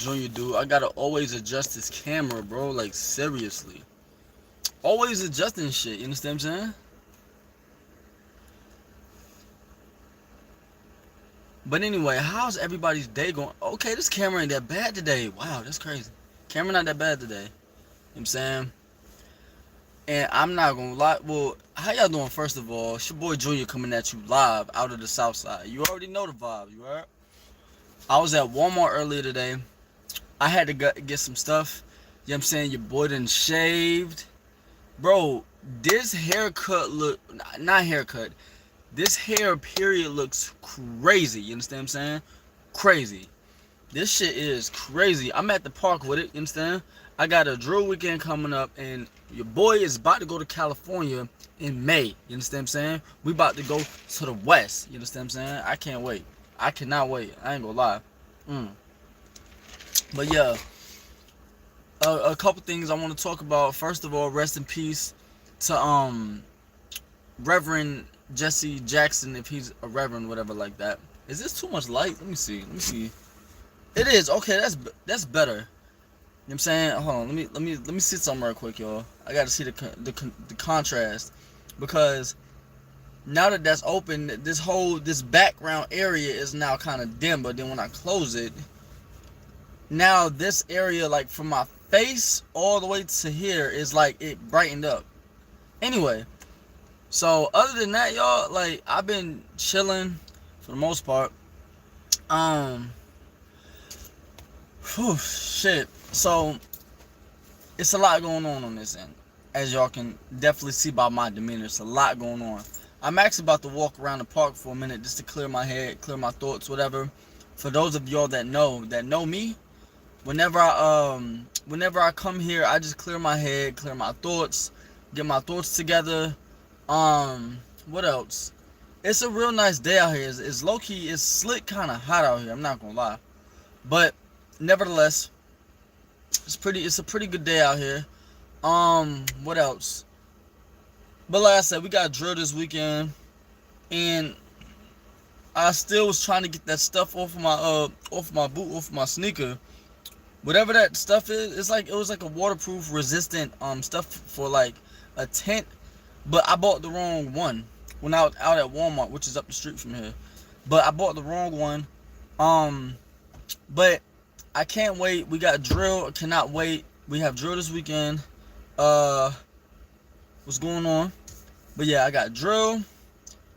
Junior, dude, I gotta always adjust this camera, bro. Like, seriously. Always adjusting shit, you understand what I'm saying? But anyway, how's everybody's day going? Okay, this camera ain't that bad today. Wow, that's crazy. Camera not that bad today. You know what I'm saying? And I'm not gonna lie. Well, how y'all doing, first of all? It's your boy Junior coming at you live out of the South Side. You already know the vibe, you heard? I was at Walmart earlier today. I had to get some stuff. You know what I'm saying? Your boy done shaved. Bro, this haircut look, not haircut, this hair period looks crazy. You understand what I'm saying? Crazy. This shit is crazy. I'm at the park with it. You understand? I got a drill weekend coming up, and your boy is about to go to California in May. You understand what I'm saying? We about to go to the West. You understand what I'm saying? I can't wait. I cannot wait. I ain't gonna lie. But yeah, a couple things I want to talk about. First of all, rest in peace to Reverend Jesse Jackson, if he's a reverend, whatever like that. Is this too much light? Let me see. Let me see. It is. Okay, that's better. You know what I'm saying? Hold on. Let me see something real quick, y'all. I got to see the contrast, because now that that's open, this background area is now kind of dim, but then when I close it, now this area, like from my face all the way to here, is like it brightened up. Anyway, so other than that, y'all, like I've been chilling for the most part. Shit. So it's a lot going on this end, as y'all can definitely see by my demeanor. It's a lot going on. I'm actually about to walk around the park for a minute just to clear my head, clear my thoughts, whatever. For those of y'all that know me, whenever I come here, I just clear my head, clear my thoughts, get my thoughts together. What else? It's a real nice day out here. It's low key, it's slick, kind of hot out here. I'm not gonna lie, but nevertheless, it's a pretty good day out here. What else? But like I said, we got drill this weekend, and I still was trying to get that stuff off of my boot, off of my sneaker. Whatever that stuff is, it was like a waterproof resistant stuff for like a tent, but I bought the wrong one when I was out at Walmart, which is up the street from here. But I bought the wrong one. But I can't wait. We got drill. I cannot wait. We have drill this weekend. What's going on? But yeah, I got drill.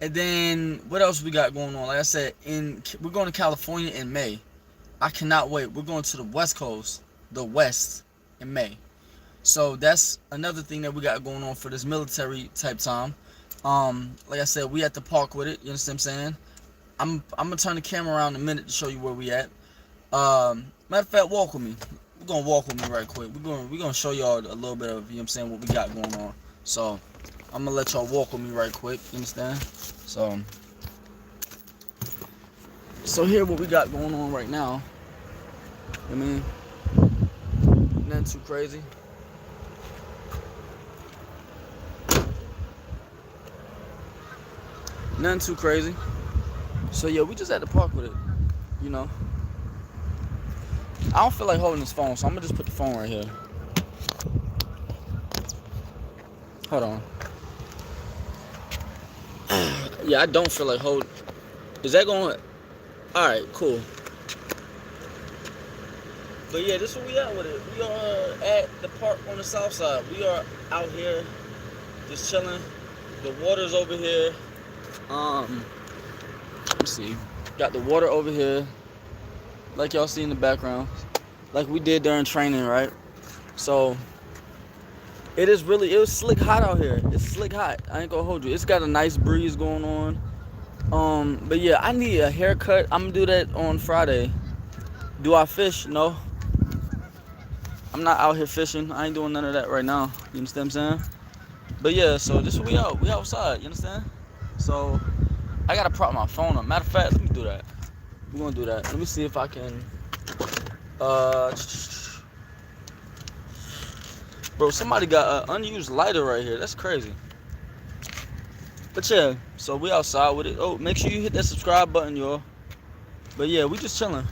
And then what else we got going on? Like I said, we're going to California in May. I cannot wait. We're going to the West Coast, the West, in May. So that's another thing that we got going on for this military type time. Like I said, we at the park with it. You understand what I'm saying? I'm gonna turn the camera around in a minute to show you where we at. Matter of fact, walk with me. We're gonna walk with me right quick. We're gonna show y'all a little bit of, you know what I'm saying, what we got going on. So I'm gonna let y'all walk with me right quick. You understand? So here what we got going on right now. I mean, nothing too crazy. Nothing too crazy. So yeah, we just at the park with it. You know. I don't feel like holding this phone, so I'm gonna just put the phone right here. Hold on. Yeah, I don't feel like holding. Is that going? All right, cool. But yeah, this is where we at with it. We are at the park on the south side. We are out here just chilling. The water's over here. Let me see. Got the water over here, like y'all see in the background, like we did during training, right? So it was slick hot out here. It's slick hot. I ain't gonna hold you. It's got a nice breeze going on. But yeah, I need a haircut. I'm gonna do that on Friday. Do I fish? No. I'm not out here fishing. I ain't doing none of that right now. You understand what I'm saying? But yeah, so this is where we out. We outside. You understand? So I gotta prop my phone up. Matter of fact, let me do that. We're gonna do that. Let me see if I can. Bro, somebody got an unused lighter right here. That's crazy. But yeah, so we outside with it. Oh, make sure you hit that subscribe button, y'all. But yeah, we just chilling.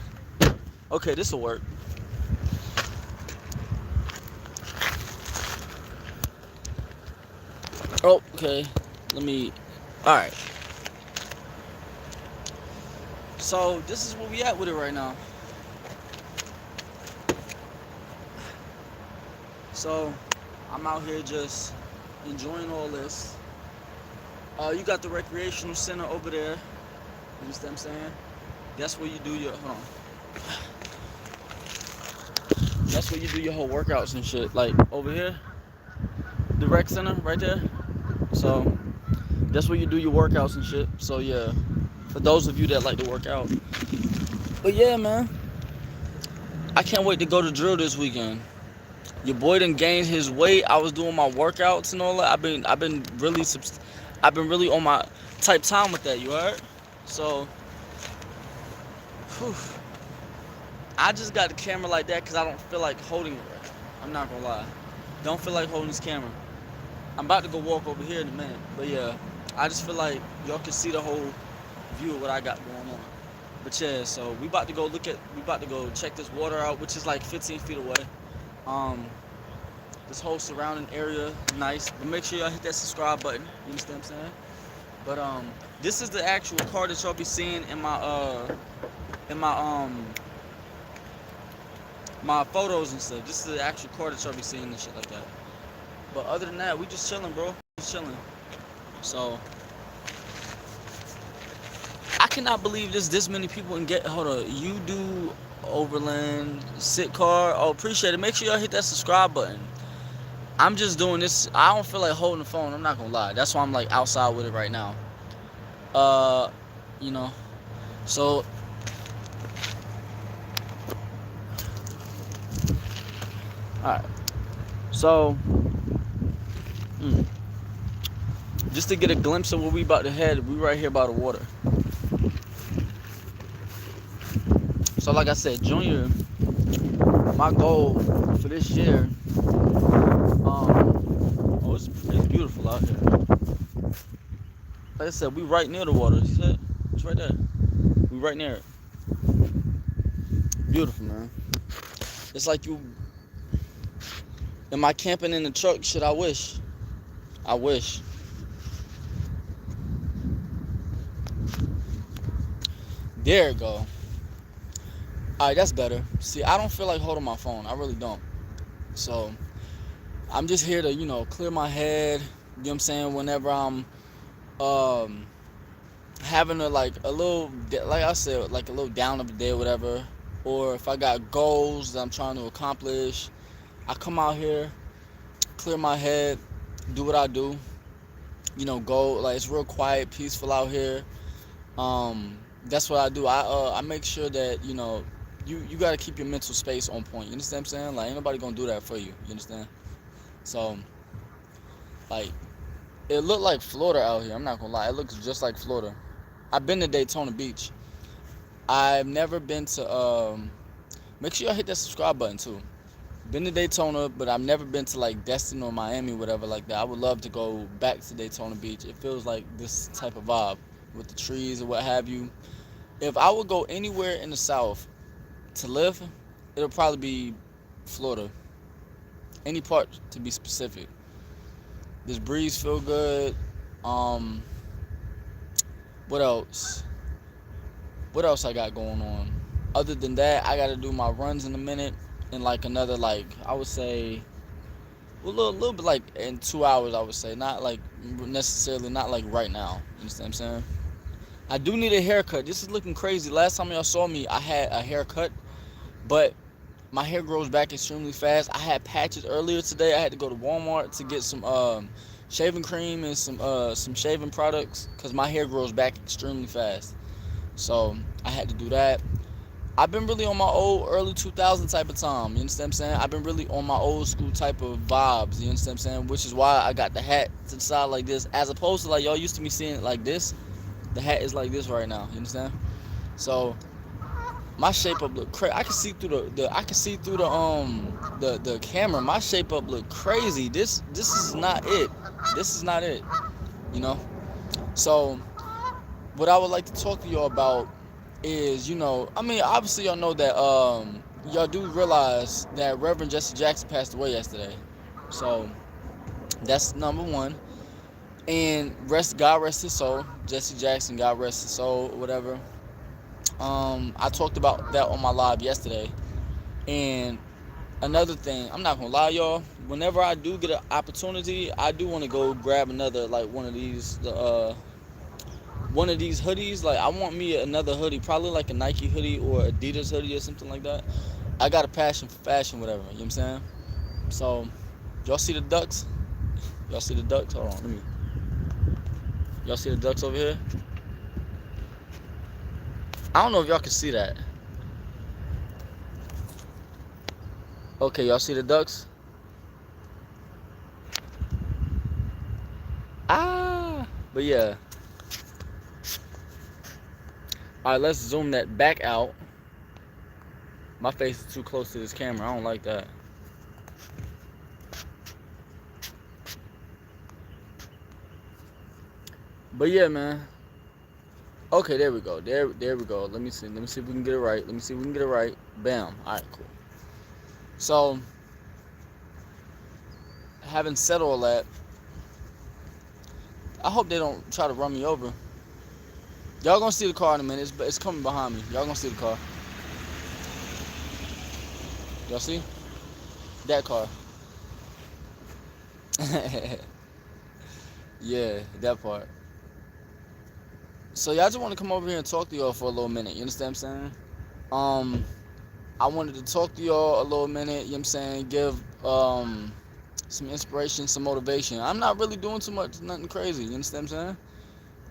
Okay, this'll work. Oh, okay. Let me. All right. So this is where we at with it right now. So I'm out here just enjoying all this. You got the recreational center over there. You understand what I'm saying? That's where you do your. Hold on. That's where you do your whole workouts and shit. Like over here, the rec center right there. So that's where you do your workouts and shit. So yeah, for those of you that like to work out. But yeah, man, I can't wait to go to drill this weekend. Your boy done gained his weight. I was doing my workouts and all that. I've been really on my type time with that. You heard? So, whew, I just got the camera like that because I don't feel like holding it right now. I'm not gonna lie. Don't feel like holding this camera. I'm about to go walk over here in a minute. But yeah, I just feel like y'all can see the whole view of what I got going on. But yeah, so we about to go check this water out, which is like 15 feet away. Um, this whole surrounding area, nice. But make sure y'all hit that subscribe button. You understand what I'm saying? But this is the actual car that y'all be seeing in my photos and stuff. This is the actual car that y'all be seeing and shit like that. But other than that, we just chilling, bro. Just chilling. So I cannot believe this many people can get. Hold on, you do Overland sit car. Oh, appreciate it. Make sure y'all hit that subscribe button. I'm just doing this. I don't feel like holding the phone. I'm not gonna lie. That's why I'm like outside with it right now. Uh, you know. So all right. So just to get a glimpse of where we about to head, we right here by the water. So like I said, Junior, my goal for this year, it's beautiful out here. Like I said, we right near the water. You see it? It's right there. We right near it. Beautiful, man. It's like you. Am I camping in the truck? Shit, I wish. I wish. There you go. Alright, that's better. See, I don't feel like holding my phone. I really don't. So, I'm just here to, clear my head. You know what I'm saying? Whenever I'm having a little, like I said, like a little down of the day or whatever. Or if I got goals that I'm trying to accomplish, I come out here, clear my head, do what I do. Go, like, it's real quiet, peaceful out here. That's what I do. I make sure that, you got to keep your mental space on point. You understand what I'm saying? Like, ain't nobody gonna do that for you. You understand? So, like, it looked like Florida out here. I'm not gonna lie. It looks just like Florida. I've been to Daytona Beach. I've never been to, make sure y'all hit that subscribe button too. Been to Daytona, but I've never been to like Destin or Miami, whatever like that. I would love to go back to Daytona Beach. It feels like this type of vibe with the trees or what have you. If I would go anywhere in the South to live, it'll probably be Florida. Any part to be specific. This breeze feel good. What else? What else I got going on? Other than that, I got to do my runs in a minute. In like another, like, I would say, a little bit like in 2 hours, I would say. Not like necessarily, not like right now. You understand what I'm saying? I do need a haircut. This is looking crazy. Last time y'all saw me, I had a haircut, but my hair grows back extremely fast. I had patches earlier today. I had to go to Walmart to get some shaving cream and some shaving products because my hair grows back extremely fast. So I had to do that. I've been really on my old early 2000 type of time. You understand what I'm saying? I've been really on my old school type of vibes. You understand what I'm saying? Which is why I got the hat to the side like this, as opposed to like y'all used to me seeing it like this. The hat is like this right now. You understand? So my shape up look crazy. I can see through the camera. My shape up look crazy. This is not it. This is not it. You know. So what I would like to talk to y'all about is, obviously y'all know that y'all do realize that Reverend Jesse Jackson passed away yesterday. So that's number one. And God rest his soul, Jesse Jackson, God rest his soul, whatever. I talked about that on my live yesterday. And another thing, I'm not gonna lie, y'all. Whenever I do get an opportunity, I do want to go grab another like one of these hoodies. Like I want me another hoodie, probably like a Nike hoodie or Adidas hoodie or something like that. I got a passion for fashion, whatever. You know what I'm saying? So, y'all see the ducks? Y'all see the ducks? Hold on, let me. Y'all see the ducks over here? I don't know if y'all can see that. Okay, y'all see the ducks? Ah, but yeah. All right, let's zoom that back out. My face is too close to this camera. I don't like that. But yeah, man. Okay, there we go. There we go. Let me see. Let me see if we can get it right. Let me see if we can get it right. Bam. All right, cool. So, having said all that, I hope they don't try to run me over. Y'all gonna see the car in a minute. It's coming behind me. Y'all gonna see the car. Y'all see? That car. Yeah, that part. So y'all just want to come over here and talk to y'all for a little minute. You understand what I'm saying? Um, I wanted to talk to y'all a little minute. You know what I'm saying? Give some inspiration, some motivation. I'm not really doing too much, nothing crazy. You understand what I'm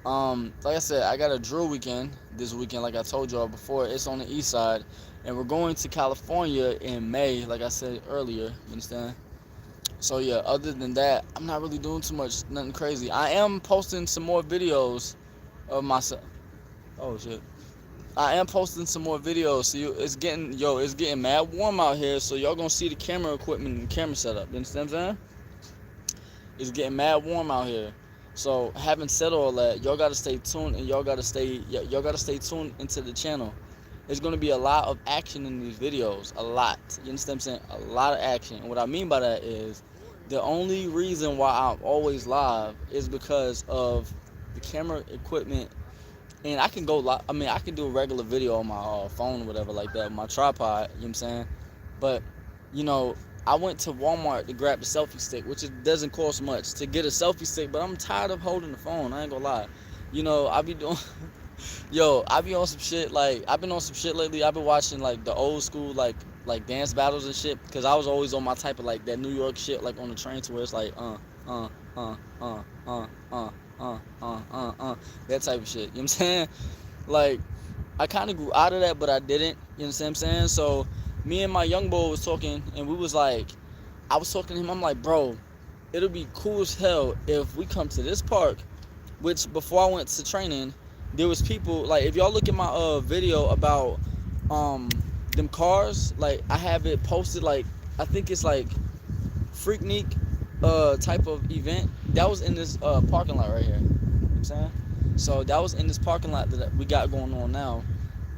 saying? Like I said, I got a drill weekend this weekend, like I told y'all before. It's on the east side, and we're going to California in May, like I said earlier. You understand? So yeah, other than that, I'm not really doing too much, nothing crazy. I am posting some more videos of myself. Oh shit. I am posting some more videos. So it's getting mad warm out here. So y'all gonna see the camera equipment and camera setup. You understand what I'm saying? It's getting mad warm out here. So having said all that, y'all gotta stay tuned and y'all gotta stay tuned into the channel. There's gonna be a lot of action in these videos. A lot. You understand what I'm saying? A lot of action. And what I mean by that is the only reason why I'm always live is because of the camera equipment. And I can go live. I mean, I can do a regular video on my phone or whatever like that, my tripod. You know what I'm saying? But, you know, I went to Walmart to grab the selfie stick, which it doesn't cost much to get a selfie stick. But I'm tired of holding the phone. I ain't gonna lie. You know, I be doing. Yo, I be on some shit. Like I've been on some shit lately. I've been watching like the old school like dance battles and shit. Cause I was always on my type of like that New York shit, like on the train to where it's like uh uh uh uh uh that type of shit. You know what I'm saying? Like I kind of grew out of that, but I didn't. You know what I'm saying? So me and my young boy was talking, and we was like, I was talking to him. I'm like, bro, it'll be cool as hell if we come to this park. Which before I went to training, there was people like if y'all look at my video about them cars, like I have it posted like I think it's like Freaknik type of event that was in this parking lot right here. You know what I'm saying? So that was in this parking lot that we got going on now.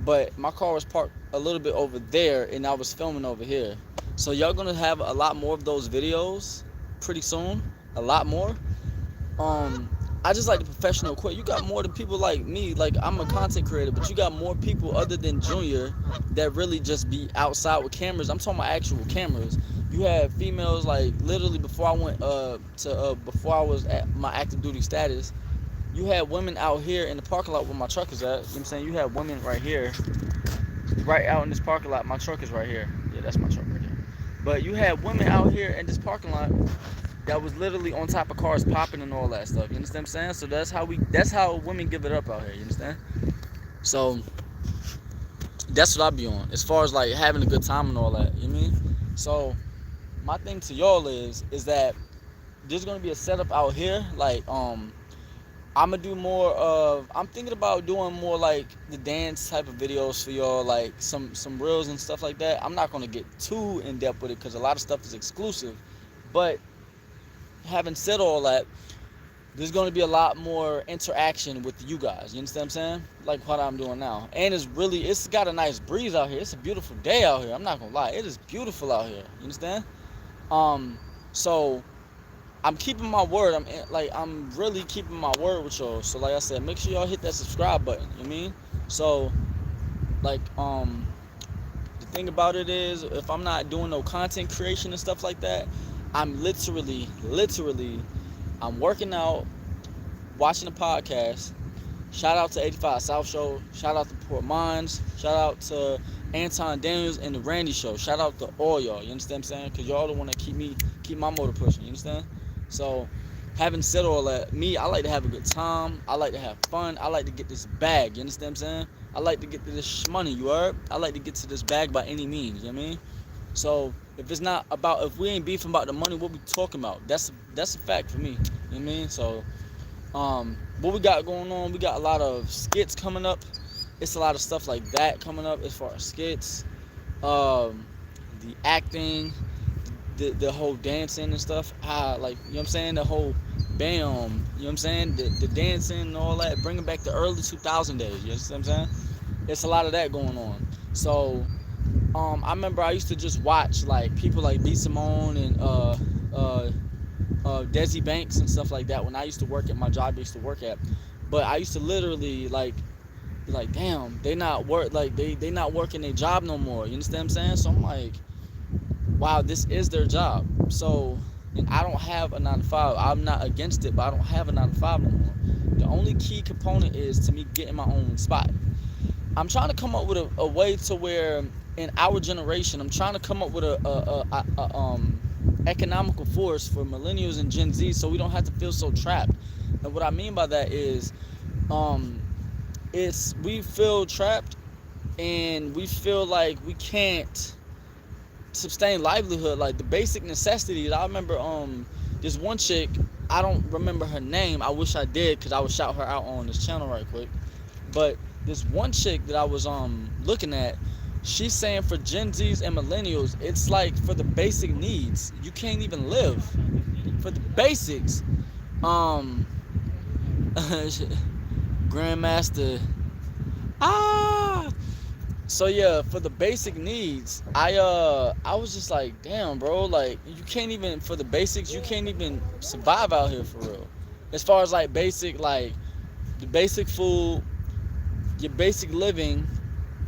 But my car was parked a little bit over there and I was filming over here. So y'all gonna have a lot more of those videos pretty soon. A lot more. um I just like the professional equipment. You got more than people like me. Like I'm a content creator, but you got more people other than Junior that really just be outside with cameras. I'm talking about actual cameras. You have females like literally before I went before I was at my active duty status. You had women out here in the parking lot where my truck is at. You know what I'm saying? You have women right here, right out in this parking lot. My truck is right here. Yeah, that's my truck right there. But you had women out here in this parking lot that was literally on top of cars popping and all that stuff. You understand what I'm saying? So that's how women give it up out here. You understand? So that's what I be on. As far as like having a good time and all that. You know what I mean? So my thing to y'all is that there's gonna be a setup out here. Like I'm gonna do more of. I'm thinking about doing more like the dance type of videos for y'all, like some reels and stuff like that. I'm not gonna get too in depth with it because a lot of stuff is exclusive. But having said all that, there's going to be a lot more interaction with you guys. You understand what I'm saying? Like what I'm doing now. And it's got a nice breeze out here. It's a beautiful day out here. I'm not going to lie. It is beautiful out here. You understand? So I'm keeping my word. I'm really keeping my word with y'all. So like I said, make sure y'all hit that subscribe button. You know what I mean? So like the thing about it is, if I'm not doing no content creation and stuff like that, I'm literally, I'm working out, watching the podcast. Shout out to 85 South Show. Shout out to Port Mines. Shout out to Anton Daniels and the Randy Show. Shout out to all y'all. You understand what I'm saying? Because y'all the one that keep my motor pushing. You understand? So, having said all that, I like to have a good time. I like to have fun. I like to get this bag. You understand what I'm saying? I like to get to this money. You heard? I like to get to this bag by any means. You know what I mean? So, if we ain't beefing about the money, what we talking about? That's a fact for me. You know what I mean? So, what we got going on? We got a lot of skits coming up. It's a lot of stuff like that coming up as far as skits, the acting, the whole dancing and stuff. You know what I'm saying? The whole bam, you know what I'm saying? The dancing and all that, bringing back the early 2000 days. You know what I'm saying? It's a lot of that going on. So, I remember I used to just watch like people like B Simone and Desi Banks and stuff like that when I used to work at my job I used to work at. But I used to literally be like, damn, they not working their job no more. You understand what I'm saying? So I'm like, wow, this is their job. So, and I don't have a 9 to 5. I'm not against it, but I don't have a 9 to 5 no more. The only key component is to me getting my own spot. I'm trying to come up with a way to where in our generation, I'm trying to come up with a economical force for millennials and Gen Z, so we don't have to feel so trapped. And what I mean by that is, we feel trapped and we feel like we can't sustain livelihood, like the basic necessities. I remember this one chick, I don't remember her name. I wish I did, because I would shout her out on this channel right quick. But this one chick that I was looking at, she's saying for Gen Zs and millennials, it's like for the basic needs, you can't even live. For the basics, Grandmaster. So yeah, for the basic needs, I was just like, damn, bro, like you can't even, for the basics, you can't even survive out here for real. As far as like basic, like the basic food, your basic living,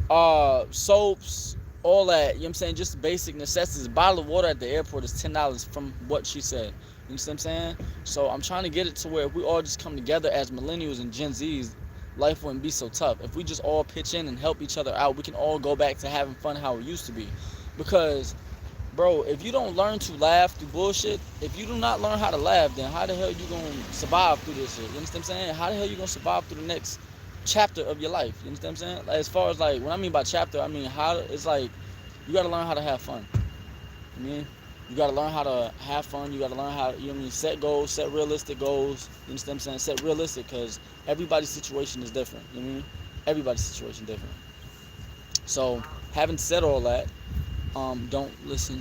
soaps, all that, you know what I'm saying, just basic necessities. A bottle of water at the airport is $10 from what she said. You know what I'm saying? So I'm trying to get it to where if we all just come together as millennials and Gen Zs, life wouldn't be so tough. If we just all pitch in and help each other out, we can all go back to having fun how it used to be. Because, bro, if you don't learn to laugh through bullshit, if you do not learn how to laugh, then how the hell you gonna survive through this shit? You understand what I'm saying? How the hell you gonna survive through the next chapter of your life? You understand what I'm saying? Like, as far as like, when I mean by chapter, I mean how it's like you gotta learn how to have fun. You know what I mean? You gotta learn how to have fun. You gotta learn how to, you know what I mean, set goals, set realistic goals. You understand what I'm saying? Set realistic, because everybody's situation is different. You know what I mean? Everybody's situation different. So, having said all that, don't listen.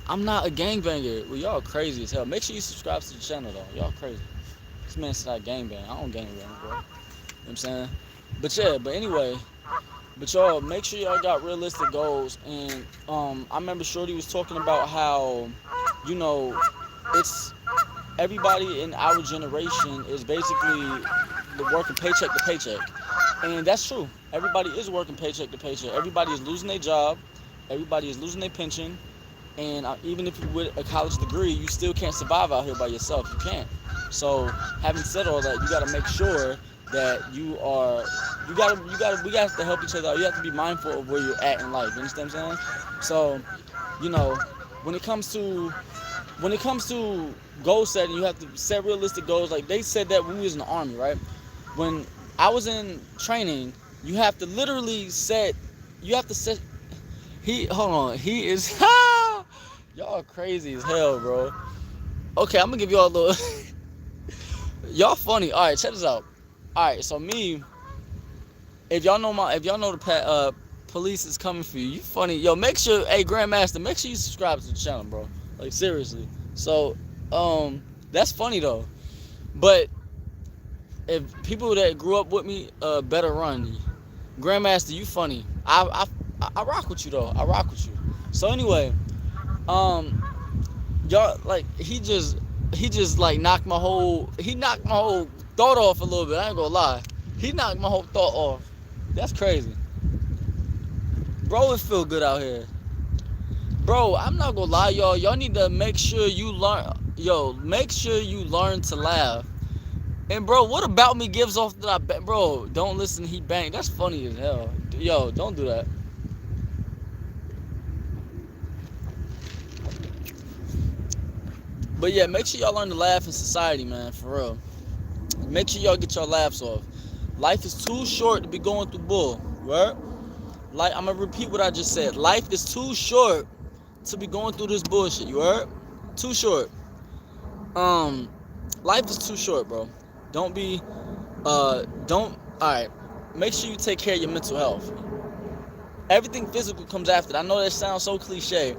I'm not a gangbanger. Well, y'all crazy as hell. Make sure you subscribe to the channel though. Y'all crazy. This man said I gangbang. I don't gangbang, bro. You know what I'm saying? But yeah, but anyway. But y'all, make sure y'all got realistic goals. And I remember Shorty was talking about how, you know, it's everybody in our generation is basically working paycheck to paycheck. And that's true. Everybody is working paycheck to paycheck. Everybody is losing their job. Everybody is losing their pension. And even if you're with a college degree, you still can't survive out here by yourself. You can't. So, having said all that, you got to make sure that we got to help each other out. You have to be mindful of where you're at in life. You understand what I'm saying? So, you know, when it comes to goal setting, you have to set realistic goals. Like they said that when we was in the Army, right? When I was in training, you have to literally set. He is. Y'all crazy as hell, bro. Okay, I'm gonna give y'all a little. Y'all funny. All right, check this out. All right, so me, if y'all know the police is coming for you, you funny. Yo, make sure, hey Grandmaster, make sure you subscribe to the channel, bro. Like seriously. So, that's funny though. But if people that grew up with me, better run. Grandmaster, you funny. I rock with you though. I rock with you. So anyway, y'all like he just like knocked my whole thought off a little bit. I ain't gonna lie. He knocked my whole thought off. That's crazy. Bro, it feel good out here. Bro, I'm not gonna lie, y'all. Y'all need to make sure you learn. Yo, make sure you learn to laugh. And bro, what about me gives off that I bet? Bro, don't listen. He bang. That's funny as hell. Yo, don't do that. But yeah, make sure y'all learn to laugh in society, man. For real. Make sure y'all get your laughs off. Life is too short to be going through bull. Right? Like I'm gonna repeat what I just said. Life is too short to be going through this bullshit. You heard? Too short. Um, life is too short, bro. Don't be. Don't. All right. Make sure you take care of your mental health. Everything physical comes after. I know that sounds so cliche,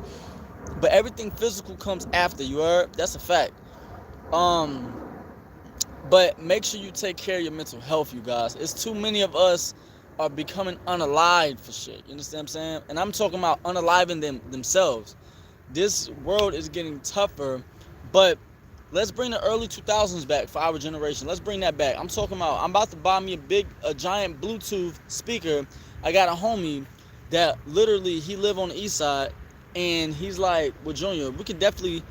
but everything physical comes after. You heard? That's a fact. Um, but make sure you take care of your mental health, you guys. It's too many of us are becoming unalive for shit. You understand what I'm saying? And I'm talking about unaliving themselves. This world is getting tougher, but let's bring the early 2000s back for our generation. Let's bring that back. I'm talking about, I'm about to buy me a giant Bluetooth speaker. I got a homie that literally, he live on the east side, and he's like, well, Junior, we could definitely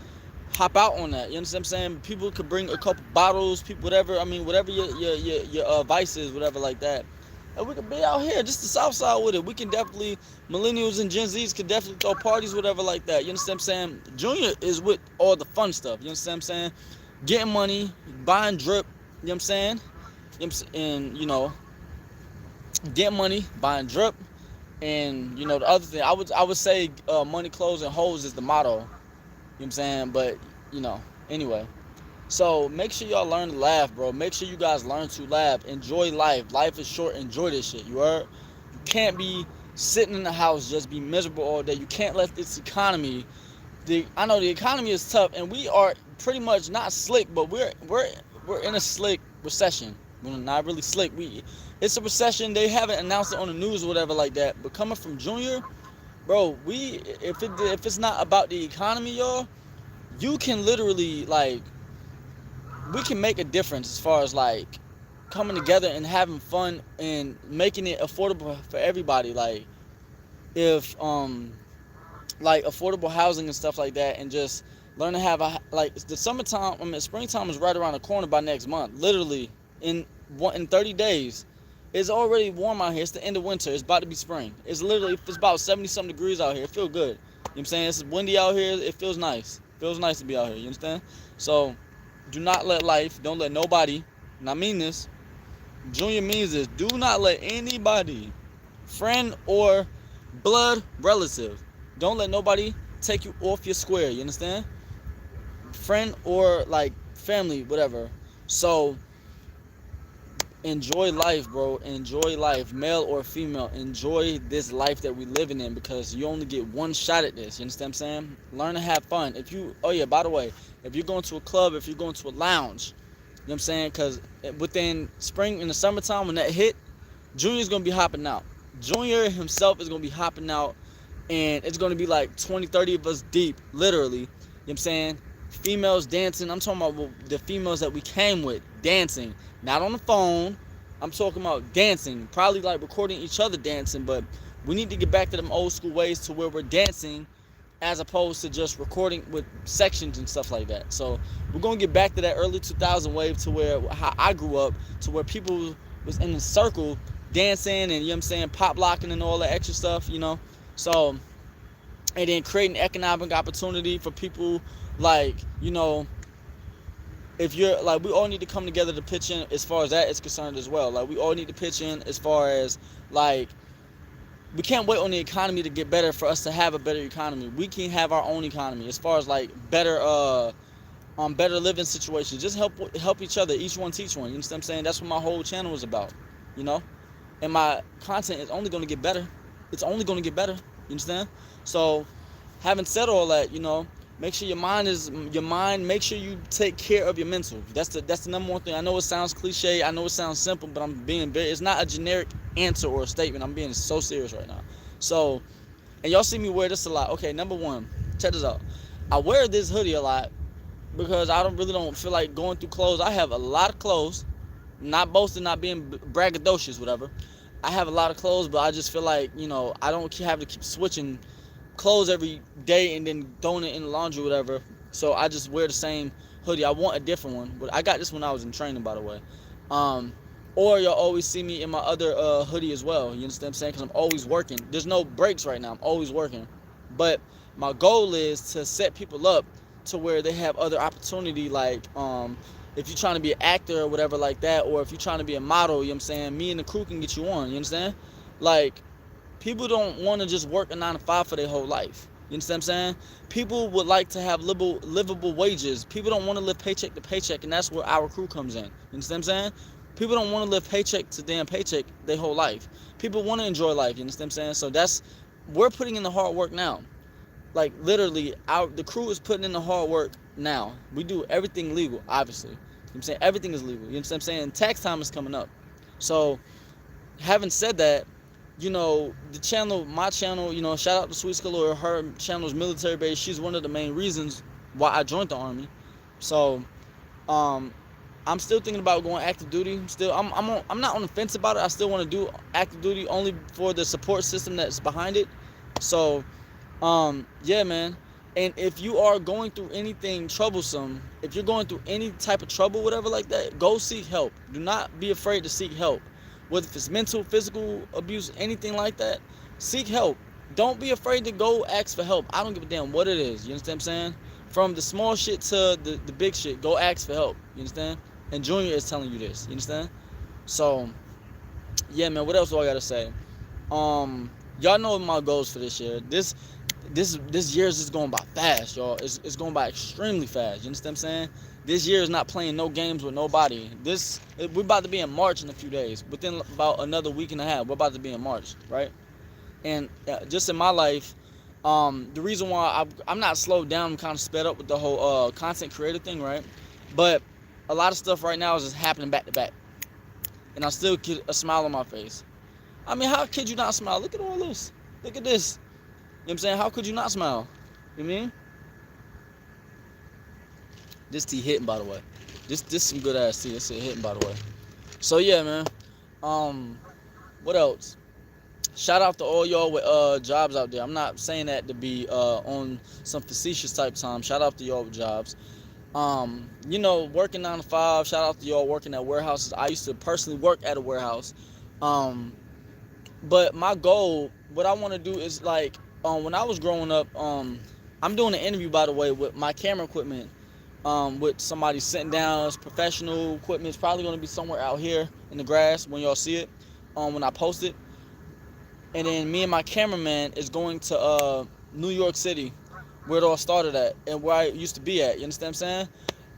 hop out on that. You understand what I'm saying? People could bring a couple bottles, people, whatever. I mean, whatever your vice is, whatever like that. And we could be out here, just the south side with it. We can definitely, millennials and Gen Zs could definitely throw parties, whatever like that. You understand what I'm saying? Junior is with all the fun stuff. You understand what I'm saying? Getting money, buying drip. You know what I'm saying? And, you know, getting money, buying drip. And, you know, the other thing, I would say money, clothes, and hoes is the motto. You know what I'm saying? But, you know, anyway. So make sure y'all learn to laugh, bro. Make sure you guys learn to laugh. Enjoy life. Life is short. Enjoy this shit. You heard? You can't be sitting in the house just be miserable all day. You can't let this economy. I know the economy is tough, and we are pretty much not slick, but we're in a slick recession. We're not really slick. It's a recession. They haven't announced it on the news or whatever like that. But coming from Junior, bro, if it's not about the economy, y'all, you can literally like. We can make a difference as far as like coming together and having fun and making it affordable for everybody. Like if like affordable housing and stuff like that, and just learn to have the summertime. I mean, springtime is right around the corner by next month. Literally in 30 days, it's already warm out here. It's the end of winter. It's about to be spring. It's about 70 something degrees out here. It feels good. You know what I'm saying? It's windy out here. It feels nice. It feels nice to be out here. You understand? So. Do not let life, don't let nobody, and I mean this, Junior means this, do not let anybody, friend or blood relative, don't let nobody take you off your square, you understand? Friend or like family, whatever. So enjoy life, bro. Enjoy life, male or female. Enjoy this life that we living in, because you only get one shot at this. You understand what I'm saying? Learn to have fun. Oh yeah, by the way, if you're going to a club, if you're going to a lounge, you know what I'm saying? Because within spring, in the summertime, when that hit, Junior's going to be hopping out. Junior himself is going to be hopping out, and it's going to be like 20, 30 of us deep, literally. You know what I'm saying? Females dancing. I'm talking about the females that we came with dancing. Not on the phone. I'm talking about dancing. Probably like recording each other dancing, but we need to get back to them old school ways to where we're dancing as opposed to just recording with sections and stuff like that. So we're going to get back to that early 2000 wave, to where how I grew up, to where people was in a circle dancing and, you know what I'm saying, pop locking and all that extra stuff, you know. So, and then creating economic opportunity for people, like, you know, if you're like, we all need to come together to pitch in as far as that is concerned as well. Like, we all need to pitch in as far as like, we can't wait on the economy to get better for us to have a better economy. We can have our own economy as far as like better better living situations. Just help each other, each one teach one. You understand what I'm saying? That's what my whole channel is about, you know. And my content is only going to get better. It's only going to get better. You understand? So, having said all that, you know, make sure your mind. Make sure you take care of your mental. That's the number one thing. I know it sounds cliche. I know it sounds simple, but I'm being very. It's not a generic answer or a statement. I'm being so serious right now. So, and y'all see me wear this a lot. Okay, number one, check this out. I wear this hoodie a lot because I don't feel like going through clothes. I have a lot of clothes. Not boasting, not being braggadocious, whatever. I have a lot of clothes, but I just feel like, I don't have to keep switching clothes every day and then throwing it in the laundry, whatever. So I just wear the same hoodie. I want a different one, but I got this when I was in training, by the way. Um, or you'll always see me in my other hoodie as well. You understand what I'm saying? Because I'm always working. There's no breaks right now. I'm always working. But my goal is to set people up to where they have other opportunity, like if you're trying to be an actor or whatever like that, or if you're trying to be a model, you know what I'm saying, me and the crew can get you on, you understand? Like, people don't want to just work a 9 to 5 for their whole life. You understand what I'm saying? People would like to have livable wages. People don't want to live paycheck to paycheck, and that's where our crew comes in. You understand what I'm saying? People don't want to live paycheck to damn paycheck their whole life. People want to enjoy life, you understand what I'm saying? So we're putting in the hard work now. Like, literally, the crew is putting in the hard work now. We do everything legal, obviously. You know what I'm saying? Everything is legal. You know what I'm saying? Tax time is coming up. So, having said that, the channel, my channel, shout out to Sweet Scholar. Her channel is military based. She's one of the main reasons why I joined the Army. So, I'm still thinking about going active duty. I'm not on the fence about it. I still want to do active duty only for the support system that's behind it. So, yeah, man. And if you are going through anything troublesome, if you're going through any type of trouble, whatever like that, go seek help. Do not be afraid to seek help. Whether it's mental, physical abuse, anything like that, seek help. Don't be afraid to go ask for help. I don't give a damn what it is. You understand what I'm saying? From the small shit to the big shit, go ask for help. You understand? And Junior is telling you this. You understand? So, yeah, man. What else do I gotta say? Y'all know my goals for this year. This year is just going by fast, y'all. It's going by extremely fast. You understand what I'm saying? This year is not playing no games with nobody. We're about to be in March in a few days. Within about another week and a half, we're about to be in March, right? And just in my life, the reason why I'm not slowed down, I'm kind of sped up with the whole content creator thing, right? But a lot of stuff right now is just happening back to back. And I still get a smile on my face. I mean, how could you not smile? Look at all this. Look at this. You know what I'm saying? How could you not smile? You know what I mean? This tea hitting, by the way. This some good ass tea. This shit hitting, by the way. So yeah, man. What else? Shout out to all y'all with jobs out there. I'm not saying that to be on some facetious type time. Shout out to y'all with jobs. Working 9 to 5. Shout out to y'all working at warehouses. I used to personally work at a warehouse. But my goal, what I want to do is like, when I was growing up, I'm doing an interview, by the way, with my camera equipment, with somebody sitting down. It's professional equipment. It's probably going to be somewhere out here in the grass when y'all see it, when I post it. And then me and my cameraman is going to New York City, where it all started at and where I used to be at. You understand what I'm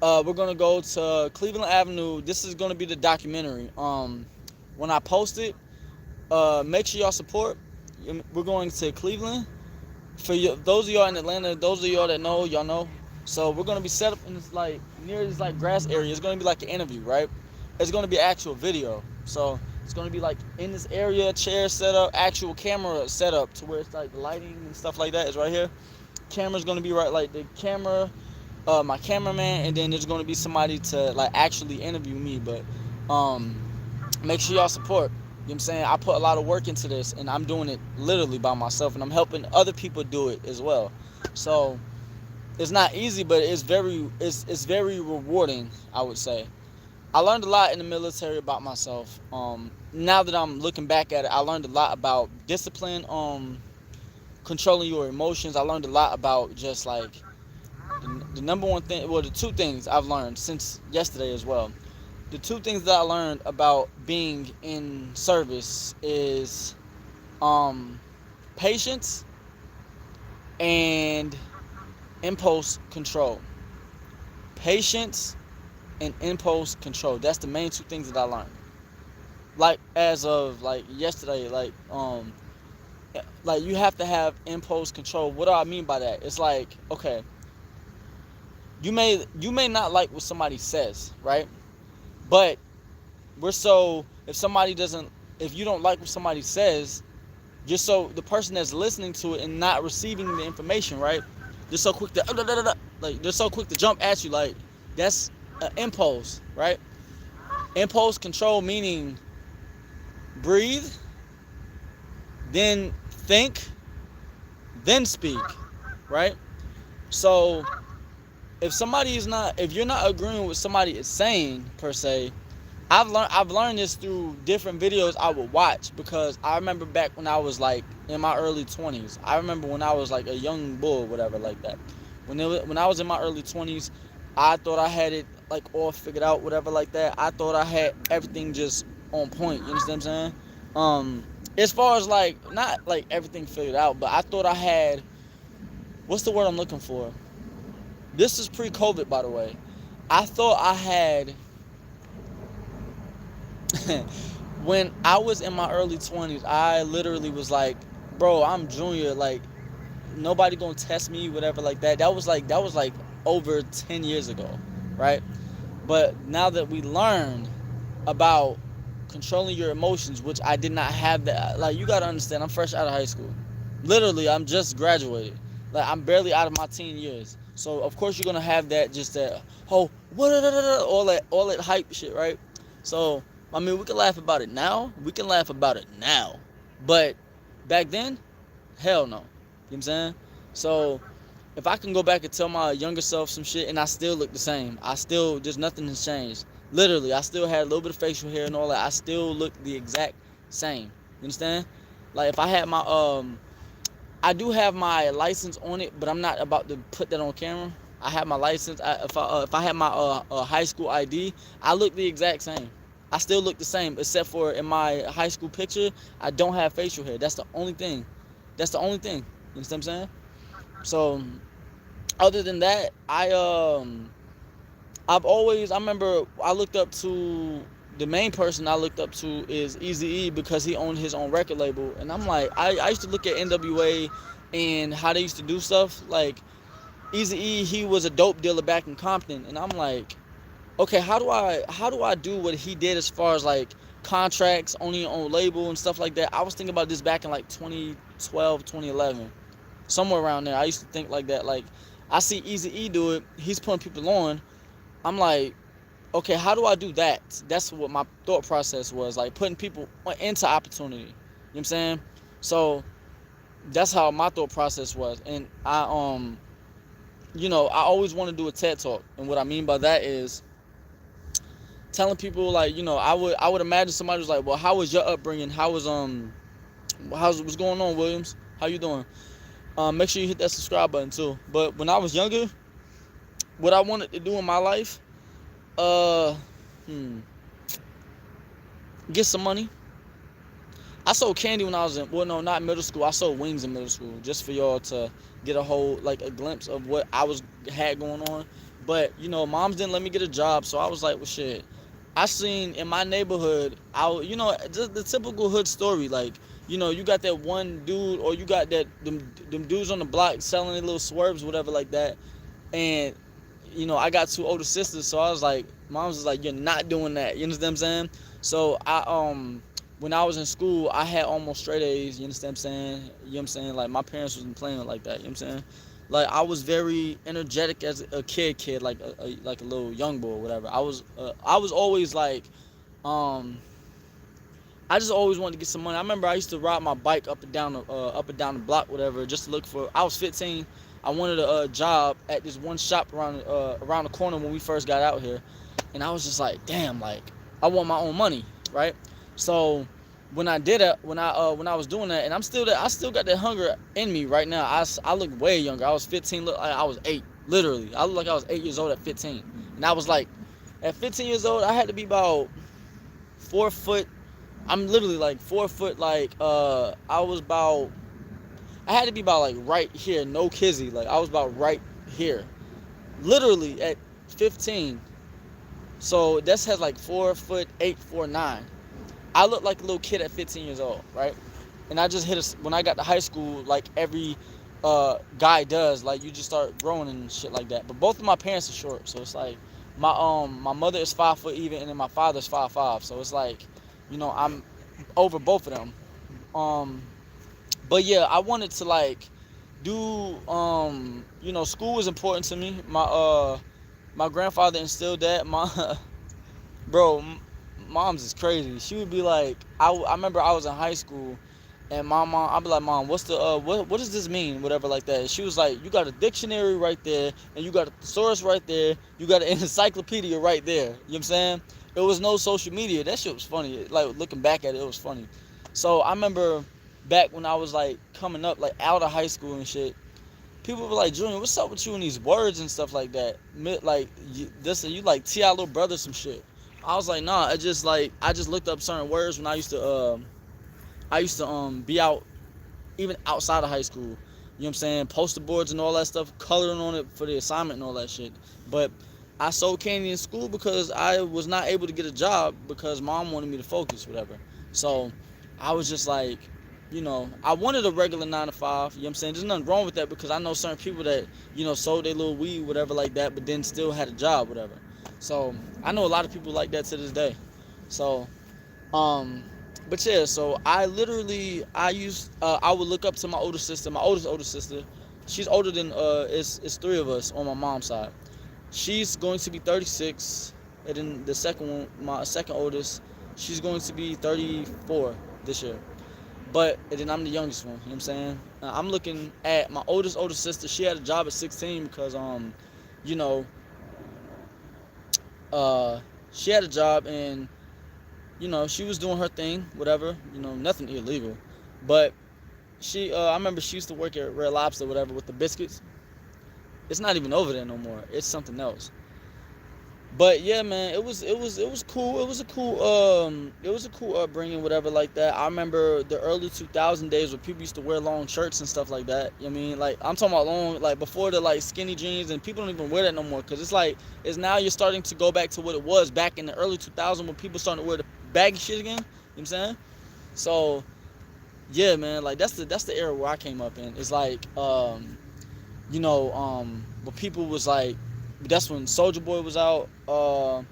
saying? We're going to go to Cleveland Avenue. This is going to be the documentary. When I post it, make sure y'all support. We're going to Cleveland. For those of y'all in Atlanta, those of y'all that know, y'all know. So we're gonna be set up in this like near this like grass area. It's gonna be like an interview, right? It's gonna be an actual video. So it's gonna be like in this area, chair set up, actual camera set up to where it's like lighting and stuff like that is right here. Camera's gonna be right, like the camera, my cameraman, and then there's gonna be somebody to like actually interview me. But make sure y'all support. You know what I'm saying? I put a lot of work into this, and I'm doing it literally by myself, and I'm helping other people do it as well. So it's not easy, but it's very rewarding, I would say. I learned a lot in the military about myself. Now that I'm looking back at it, I learned a lot about discipline, controlling your emotions. I learned a lot about just like the number one thing, well, the two things I've learned since yesterday as well. The two things that I learned about being in service is patience and impulse control. Patience and impulse control. That's the main two things that I learned. Like as of like yesterday, like you have to have impulse control. What do I mean by that? It's like, okay, you may not like what somebody says, right? But if you don't like what somebody says, just so the person that's listening to it and not receiving the information, right? They're so quick to like they're so quick to jump at you. Like that's an impulse, right? Impulse control meaning breathe, then think, then speak, right? So if you're not agreeing with somebody is saying per se, I've learned this through different videos I would watch, because I remember back when I was like in my early 20s. I remember when I was like a young bull, whatever, like that. When I was in my early 20s, I thought I had it like all figured out, whatever, like that. I thought I had everything just on point. You understand what I'm saying? As far as like not like everything figured out, but I thought I had, what's the word I'm looking for? This is pre-COVID, by the way. I thought I had when I was in my early 20s, I literally was like, bro, I'm junior, like nobody gonna test me, whatever, like that. That was like over 10 years ago, right? But now that we learned about controlling your emotions, which I did not have that, like you gotta understand, I'm fresh out of high school. Literally, I'm just graduated. Like I'm barely out of my teen years. So of course you're gonna have that, just that, oh, what, all that hype shit, right? So I mean, we can laugh about it now. We can laugh about it now, but back then, hell no. You know what I'm saying? So if I can go back and tell my younger self some shit and I still look the same, I still, just nothing has changed. Literally, I still had a little bit of facial hair and all that. I still look the exact same. You understand? Like if I had my I do have my license on it, but I'm not about to put that on camera. I have my license. If I had my high school ID, I look the exact same. I still look the same, except for in my high school picture, I don't have facial hair. That's the only thing. That's the only thing. You understand what I'm saying? So, other than that, I remember I looked up to, the main person I looked up to is Eazy-E, because he owned his own record label, and I'm like, I used to look at NWA and how they used to do stuff. Like Eazy-E, he was a dope dealer back in Compton, and I'm like, okay, how do I do what he did as far as like contracts, owning your own label and stuff like that? I was thinking about this back in like 2012, 2011, somewhere around there. I used to think like that. Like I see Eazy-E do it. He's putting people on. I'm like, okay, how do I do that? That's what my thought process was, like putting people into opportunity. You know what I'm saying? So that's how my thought process was. And I always want to do a TED talk. And what I mean by that is telling people, like, I would imagine somebody was like, well, how was your upbringing? What's going on, Williams? How you doing? Make sure you hit that subscribe button too. But when I was younger, what I wanted to do in my life, get some money. I sold candy when I was not middle school. I sold wings in middle school, just for y'all to get a glimpse of what had going on. But moms didn't let me get a job, so I was like, well, shit. I seen in my neighborhood, just the typical hood story, like, you got that one dude, or you got them dudes on the block selling their little swerves, whatever, like that. And I got two older sisters, so I was like, mom's was like, you're not doing that. You understand what I'm saying? So when I was in school, I had almost straight A's. You understand what I'm saying? You know what I'm saying? Like my parents wasn't playing like that. You know what I'm saying? Like I was very energetic as a kid, like a little young boy, or whatever. I was always like, I just always wanted to get some money. I remember I used to ride my bike up and down the block, whatever, just to look for. I was 15. I wanted a job at this one shop around the corner when we first got out here, and I was just like, damn, like I want my own money, right? So when I did it, when I was doing that, and I still got that hunger in me right now. I look way younger. I was 15. Look, I was 8. Literally, I looked like I was 8 years old at 15, and I was like, at 15 years old, I had to be about 4 foot. I'm literally like 4 foot. Like I had to be about like right here, no kizzy. Like I was about right here, literally at 15. So that's has like 4 foot 8, 4'9". I looked like a little kid at 15 years old, right? And I just when I got to high school, like every guy does, like you just start growing and shit like that. But both of my parents are short, so it's like my mother is 5 foot even, and then my father's 5'5". So it's like, I'm over both of them. But yeah, I wanted to like do school was important to me. My grandfather instilled that. Bro, mom's is crazy. She would be like, I remember I was in high school, and my mom, I'd be like, Mom, what's the what does this mean, whatever like that. She was like, you got a dictionary right there, and you got a thesaurus right there, you got an encyclopedia right there. You know what I'm saying? It was no social media. That shit was funny. Like looking back at it, it was funny. So I remember back when I was like coming up, like out of high school and shit. People were like, Junior, what's up with you and these words and stuff like that? Like, you like T.I. little brother some shit. I was like, nah, I just looked up certain words when I used to be out even outside of high school. You know what I'm saying? Poster boards and all that stuff, coloring on it for the assignment and all that shit. But I sold candy in school because I was not able to get a job because mom wanted me to focus, whatever. So I was just like, I wanted a regular 9 to 5. You know what I'm saying? There's nothing wrong with that because I know certain people that, sold their little weed, whatever like that, but then still had a job, whatever. So I know a lot of people like that to this day. So, um, but yeah, so I would look up to my older sister, my older sister. She's older than it's three of us on my mom's side. She's going to be 36, and then the second one, my second oldest, she's going to be 34 this year. But and then I'm the youngest one. You know what I'm saying? I'm looking at my older sister. She had a job at 16 because you know, uh, she had a job and she was doing her thing, whatever. Nothing illegal, but I remember she used to work at Red Lobster, whatever, with the biscuits. It's not even over there no more. It's something else. But yeah, man, it was cool. It was a cool upbringing, whatever like that. I remember the early 2000 days where people used to wear long shirts and stuff like that. You know what I mean? Like I'm talking about long, like before the like skinny jeans, and people don't even wear that no more because it's like it's now you're starting to go back to what it was back in the early 2000s when people started to wear the baggy shit again. You know what I'm saying? So yeah, man, like that's the era where I came up in. It's like when people was like, that's when Soldier Boy was out. That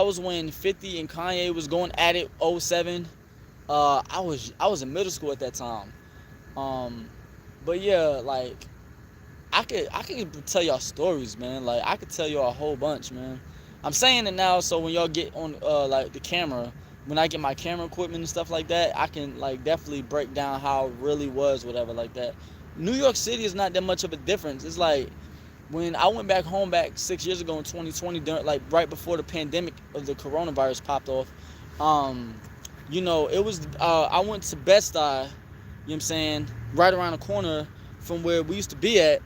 was when 50 and Kanye was going at it. '07. I was in middle school at that time. Um, but yeah, like I could tell y'all stories, man. Like I could tell y'all a whole bunch, man. I'm saying it now, so when y'all get on like the camera, when I get my camera equipment and stuff like that, I can like definitely break down how it really was, whatever like that. New York City is not that much of a difference. It's like when I went back home back 6 years ago in 2020, during, like right before the pandemic of the coronavirus popped off. Um, it was I went to Best Eye, you know what I'm saying, right around the corner from where we used to be at,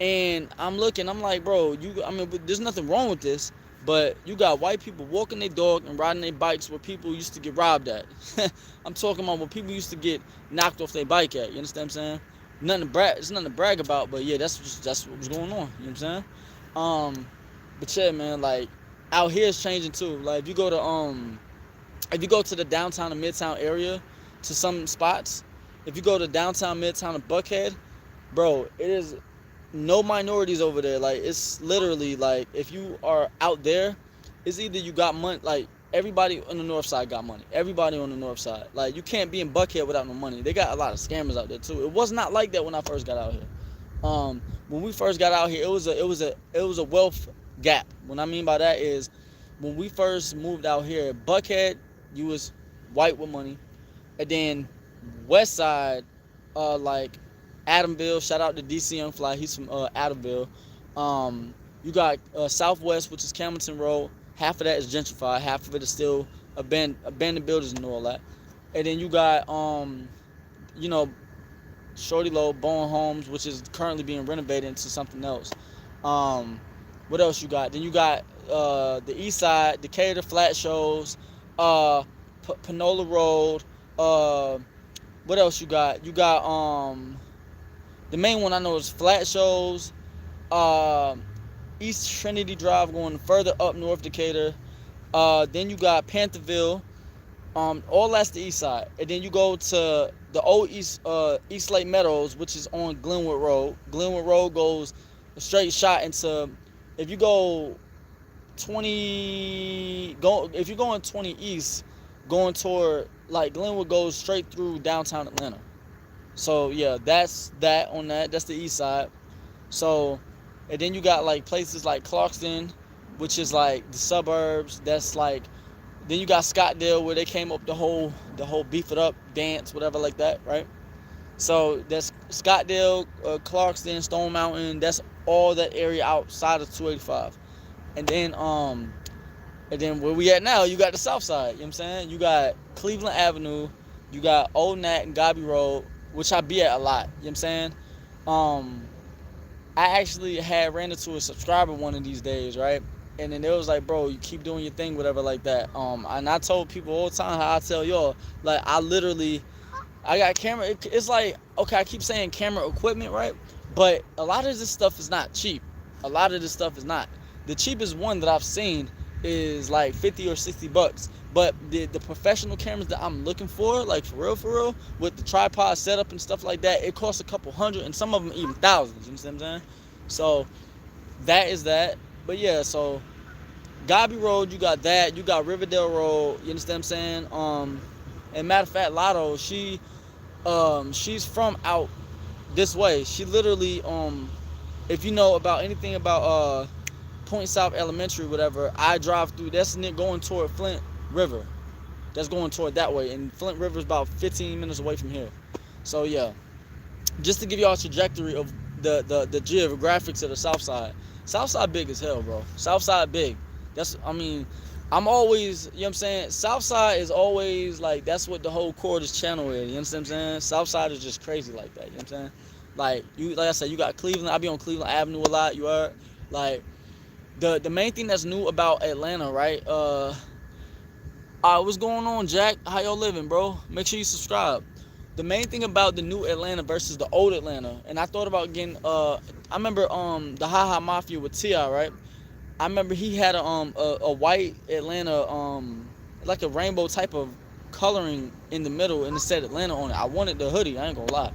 and I'm looking, I'm like, bro, I mean, there's nothing wrong with this, but you got white people walking their dog and riding their bikes where people used to get robbed at. I'm talking about where people used to get knocked off their bike at. You understand what I'm saying? It's nothing to brag about, but yeah, that's what was going on. You know what I'm saying? But yeah, man, like out here is changing too. Like if you go to the downtown and midtown area, to some spots, if you go to downtown, midtown, and Buckhead, bro, it is no minorities over there. Like it's literally like if you are out there, it's either you got money. Like everybody on the north side got money. Everybody on the north side. Like you can't be in Buckhead without no money. They got a lot of scammers out there too. It was not like that when I first got out here. When we first got out here, it was a wealth gap. What I mean by that is when we first moved out here, Buckhead, you was white with money, and then West Side, like Adamville. Shout out to DC Young Fly. He's from Adamville. You got Southwest, which is Camilton Road. Half of that is gentrified. Half of it is still abandoned buildings and all that. And then you got you know, Shorty Low, Bowen Homes, which is currently being renovated into something else. What else you got? Then you got the East Side, Decatur, Flat Shows, Panola Road. What else you got? You got the main one I know is Flat Shows, uh, East Trinity Drive going further up North Decatur. Then you got Pantherville. All that's the east side, and then you go to the old East Lake Meadows, which is on Glenwood Road. Glenwood Road goes a straight shot into. If you go 20, if you're going 20 east, going toward like Glenwood goes straight through downtown Atlanta. So yeah, that's that on that. That's the east side. So, and then you got like places like Clarkston, which is like the suburbs. That's like, then you got Scottsdale where they came up the whole beef it up dance, whatever like that, right? So that's Scottsdale, Clarkston, Stone Mountain. That's all that area outside of 285. And then where we at now, you got the south side. You know what I'm saying? You got Cleveland Avenue, you got Old Nat and Gobby Road, which I be at a lot. You know what I'm saying? Um, I actually had ran into a subscriber one of these days, right? And then it was like, bro, you keep doing your thing, whatever, like that. And I told people all the time how I tell y'all, like, I got camera. It's like, okay, I keep saying camera equipment, right? But a lot of this stuff is not cheap. A lot of this stuff is not. The cheapest one that I've seen is like 50 or 60 bucks. But the professional cameras that I'm looking for, like for real, with the tripod setup and stuff like that, it costs a couple hundred and some of them even thousands. You know what I'm saying? So that is that. But yeah, so Gobby Road, you got that. You got Riverdale Road. You understand what I'm saying? And matter of fact, Lotto, she's from out this way. She literally, if you know about anything about Point South Elementary, whatever, I drive through. That's going toward Flint River. That's going toward that way, and Flint River is about 15 minutes away from here. So yeah, just to give y'all a trajectory of the geographics of the South Side. South Side big as hell, bro. South Side big. I mean, I'm always, you know what I'm saying? South Side is always like, that's what the whole core of this channel is. You understand what I'm saying? South Side is just crazy like that. You know what I'm saying? Like I said, you got Cleveland. I be on Cleveland Avenue a lot. You are like the main thing that's new about Atlanta, right? What's going on, Jack? How y'all living, bro? Make sure you subscribe. The main thing about the new Atlanta versus the old Atlanta, and I thought about getting I remember the Haha Mafia with Ti, right? I remember he had a white Atlanta like a rainbow type of coloring in the middle and it said Atlanta on it. I wanted the hoodie, I ain't gonna lie.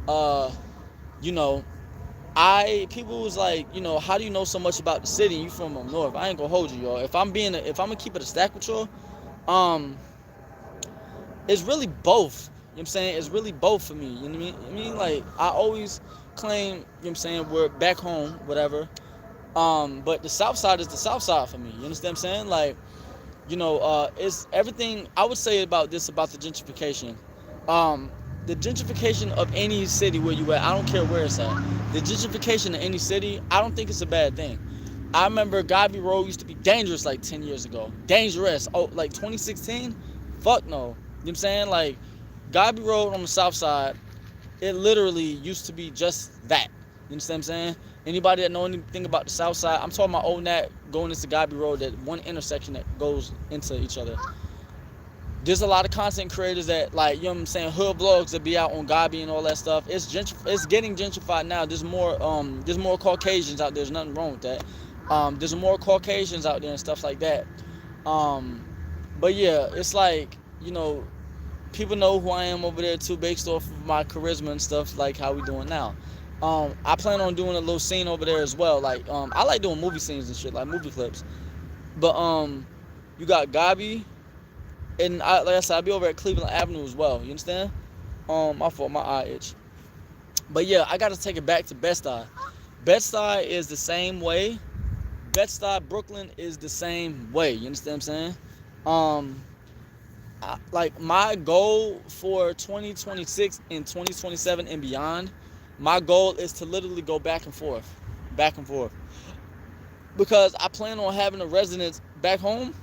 Uh you know, people was like, you know, how do you know so much about the city? You from up north. I ain't gonna hold you, y'all. If I'm gonna keep it a stack with y'all, um it's really both. You know what I'm saying? It's really both for me. You know what I mean? Like I always claim, you know what I'm saying, we're back home, whatever. But the South Side is the South Side for me. You understand what I'm saying? Like, you know, it's everything I would say about the gentrification. The gentrification of any city where you at, I don't care where it's at. The gentrification of any city, I don't think it's a bad thing. I remember Gobby Road used to be dangerous like 10 years ago. Dangerous. Oh, like 2016? Fuck no. You know what I'm saying? Like, Gobby Road on the South Side, it literally used to be just that. You understand what I'm saying? Anybody that know anything about the South Side, I'm talking about Old Nat going into Gobby Road, that one intersection that goes into each other. There's a lot of content creators that, like, you know what I'm saying, hood vlogs that be out on Gobby and all that stuff. It's getting gentrified now. There's more Caucasians out there. There's nothing wrong with that. There's more Caucasians out there and stuff like that. But yeah, it's like, you know, people know who I am over there too, based off of my charisma and stuff, like how we doing now. I plan on doing a little scene over there as well. Like, I like doing movie scenes and shit, like movie clips. But you got Gobby, and like I said, I'll be over at Cleveland Avenue as well. You understand? My fault, my eye itch. But yeah, I gotta take it back to Bed-Stuy. Bed-Stuy is the same way. Bed-Stuy, Brooklyn is the same way. You understand what I'm saying? Like my goal for 2026 and 2027 and beyond, my goal is to literally go back and forth, because I plan on having a residence back home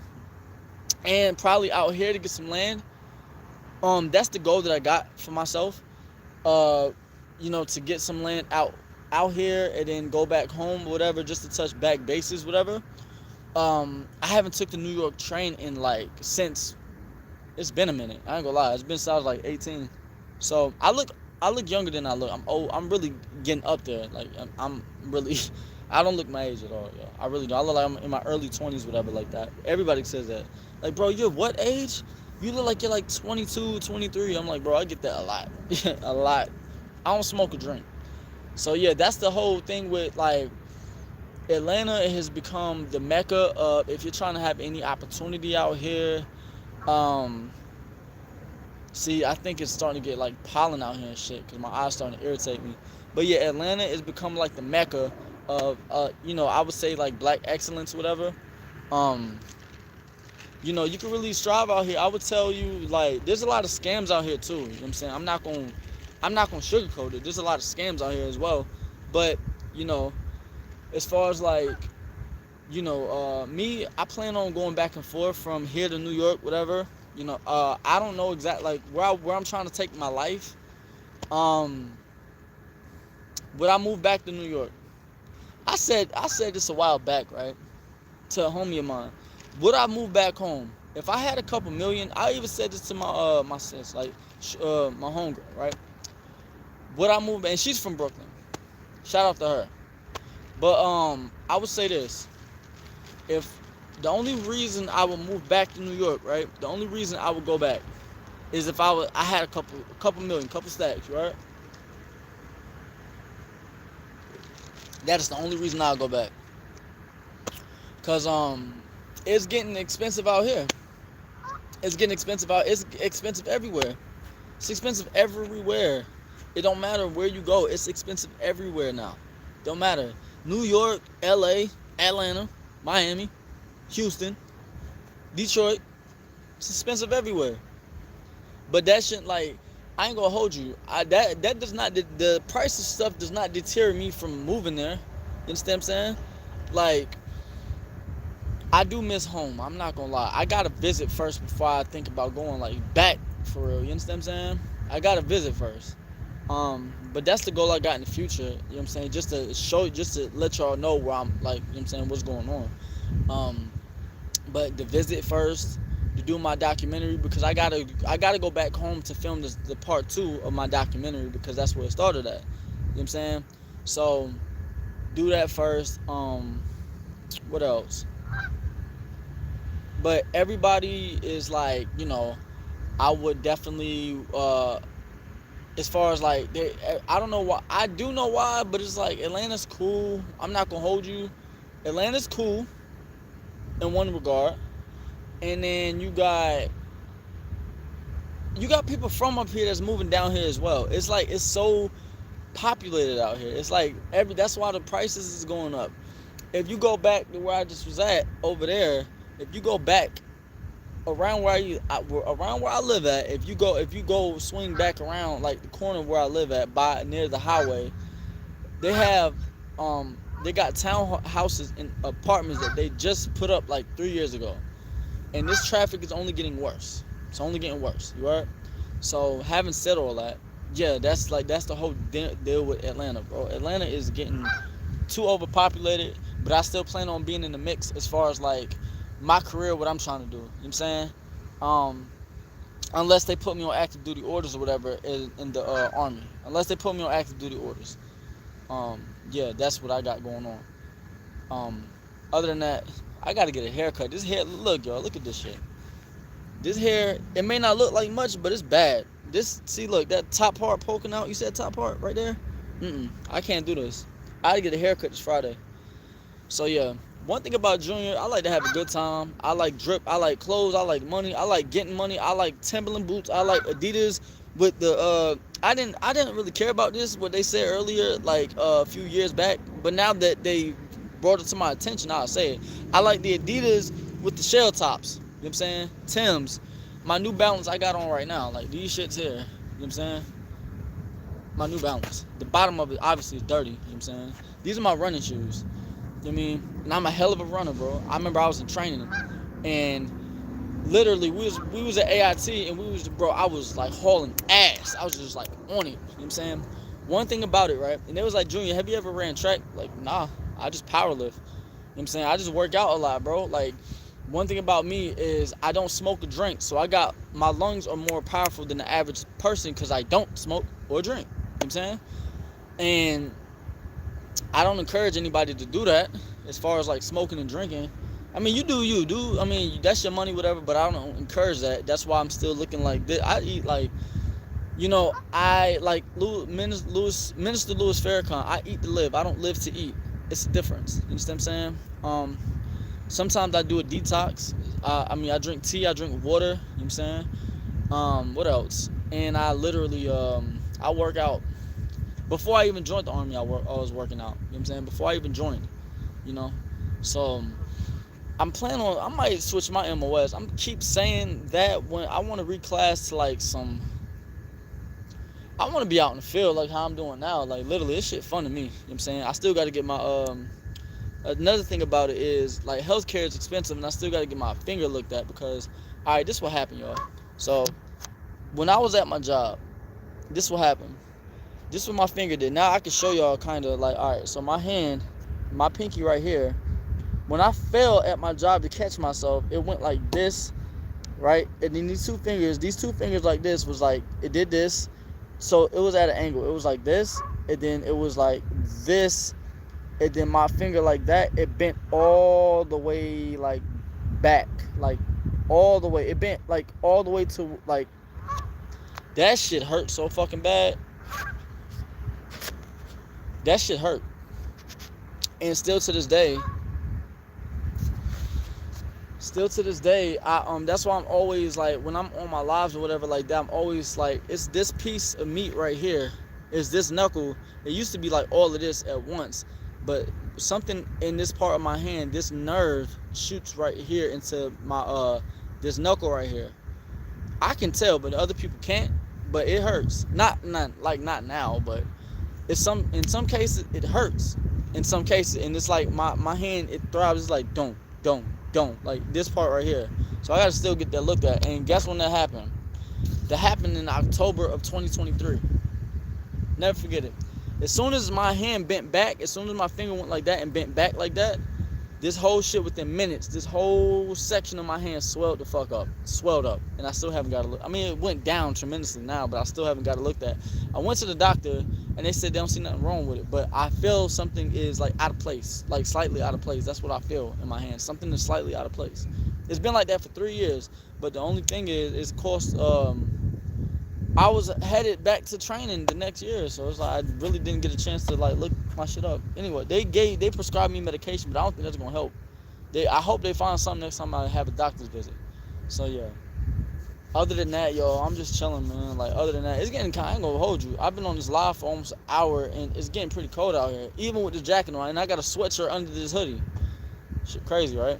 and probably out here to get some land. That's the goal that I got for myself. You know, to get some land out here and then go back home, whatever, just to touch back bases, whatever. I haven't took the New York train in like since. It's been a minute. I ain't gonna lie. It's been since I was like 18. So I look younger than I look. I'm old. I'm really getting up there. Like I'm really. I don't look my age at all, yo. I really don't. I look like I'm in my early 20s, whatever, like that. Everybody says that. Like, bro, you're what age? You look like you're like 22, 23. I'm like, bro, I get that a lot. A lot. I don't smoke or drink. So yeah, that's the whole thing with like Atlanta. It has become the mecca of, if you're trying to have any opportunity out here, See, I think it's starting to get like pollen out here and shit because my eyes starting to irritate me. But yeah, Atlanta is become like the mecca of, I would say like black excellence, whatever. Um, you can really strive out here. I would tell you like there's a lot of scams out here too. You know what I'm saying? I'm not gonna sugarcoat it. There's a lot of scams out here as well. But, you know, as far as like, me, I plan on going back and forth from here to New York, whatever. I don't know exactly like where I'm trying to take my life. Um, would I move back to New York? I said this a while back, right? To a homie of mine. Would I move back home if I had a couple million? I even said this to my sis, like my homegirl, right? Would I move? And she's from Brooklyn. Shout out to her. But I would say this: if the only reason I would move back to New York, right? The only reason I would go back is if I had a couple million, couple stacks, right? That is the only reason I'll go back. Cause it's getting expensive out here. It's getting expensive out. It's expensive everywhere. It's expensive everywhere. It don't matter where you go. It's expensive everywhere now. Don't matter. New York, L.A., Atlanta, Miami, Houston, Detroit. It's expensive everywhere. But that shit, like, I ain't gonna hold you. That does not, the price of stuff does not deter me from moving there. You understand what I'm saying? Like, I do miss home. I'm not gonna lie. I gotta visit first before I think about going like back for real. You understand what I'm saying? I gotta visit first. But that's the goal I got in the future. You know what I'm saying? Just to let y'all know where I'm like. You know what I'm saying? What's going on. But to visit first, to do my documentary because I gotta go back home to film the part 2 of my documentary because that's where it started at. You know what I'm saying? So do that first. What else? But everybody is like, I would definitely, as far as like, I don't know why. I do know why, but it's like Atlanta's cool. I'm not gonna hold you. Atlanta's cool in one regard, and then you got people from up here that's moving down here as well. It's like it's so populated out here. It's like that's why the prices is going up. If you go back to where I just was at over there, if you go back around where I live at, if you go swing back around like the corner where I live at by near the highway, they have they got townhouses and apartments that they just put up like 3 years ago, and this traffic is only getting worse. It's only getting worse. You right? So having said all that, yeah, that's the whole deal with Atlanta, bro. Atlanta is getting too overpopulated, but I still plan on being in the mix as far as like my career, what I'm trying to do. You know what I'm saying? Unless they put me on active duty orders or whatever in the army. Unless they put me on active duty orders. Yeah, that's what I got going on. Other than that, I gotta get a haircut. This hair, look, y'all, look at this shit. This hair, it may not look like much, but it's bad. Look, that top part poking out. You said top part right there? I can't do this. I gotta get a haircut this Friday. So yeah, one thing about Junior, I like to have a good time. I like drip. I like clothes. I like money. I like getting money. I like Timberland boots. I like Adidas with the I didn't really care about this, what they said earlier, like a few years back. But now that they brought it to my attention, I'll say it. I like the Adidas with the shell tops. You know what I'm saying? Tim's. My New Balance I got on right now. Like these shits here. You know what I'm saying? My New Balance. The bottom of it obviously is dirty. You know what I'm saying? These are my running shoes. You know what I mean? And I'm a hell of a runner, bro. I remember I was in training, and literally we was at AIT, and I was like hauling ass. I was just like on it. You know what I'm saying? One thing about it, right? And it was like, Junior, have you ever ran track? Like, nah, I just power lift. You know what I'm saying? I just work out a lot, bro. Like, one thing about me is I don't smoke or drink, so my lungs are more powerful than the average person because I don't smoke or drink. You know what I'm saying? And I don't encourage anybody to do that as far as like smoking and drinking. I mean, you do. I mean, that's your money, whatever, but I don't encourage that. That's why I'm still looking like this. I eat like, I like Minister Louis Farrakhan. I eat to live. I don't live to eat. It's a difference. You understand what I'm saying? Sometimes I do a detox. I drink tea. I drink water. You know what I'm saying? What else? And I literally I work out. Before I even joined the army, I was working out. You know what I'm saying? Before I even joined, you know. So I'm planning on. I might switch my MOS. I'm keep saying that when I want to reclass to like some. I want to be out in the field like how I'm doing now. Like literally, this shit fun to me. You know what I'm saying? I still got to get my Another thing about it is like healthcare is expensive, and I still got to get my finger looked at because, all right, this what happened, y'all. So when I was at my job, this what happened. This what my finger did. Now I can show y'all kind of like, all right. So my hand, my pinky right here. When I fell at my job to catch myself, it went like this, right? And then these two fingers like this was like it did this. So it was at an angle. It was like this, and then it was like this, and then my finger like that. It bent all the way like back, like all the way. It bent like all the way to like that shit hurt so fucking bad. That shit hurt, and still to this day, I that's why I'm always like when I'm on my lives or whatever like that, I'm always like it's this piece of meat right here, is this knuckle. It used to be like all of this at once, but something in this part of my hand, this nerve shoots right here into my this knuckle right here. I can tell, but other people can't. But it hurts. Not now, but it's in some cases it hurts. In some cases, and it's like my hand it throbs. It's like don't like this part right here. So I gotta still get that looked at. And guess when that happened? That happened in October of 2023. Never forget it. As soon as my hand bent back, as soon as my finger went like that and bent back like that, this whole shit within minutes, this whole section of my hand swelled the fuck up. Swelled up. And I still haven't got to look. I mean, it went down tremendously now, but I still haven't got to look at. I went to the doctor and they said they don't see nothing wrong with it. But I feel something is like out of place. Like slightly out of place. That's what I feel in my hand. Something is slightly out of place. It's been like that for 3 years. But the only thing is cost I was headed back to training the next year, so it's like I really didn't get a chance to like look my shit up. Anyway, they prescribed me medication, but I don't think that's gonna help. I hope they find something next time I have a doctor's visit. So yeah. Other than that, yo, I'm just chilling, man. Like other than that, it's getting kind. I ain't gonna hold you. I've been on this live for almost an hour, and it's getting pretty cold out here, even with the jacket on. And I got a sweatshirt under this hoodie. Shit, crazy, right?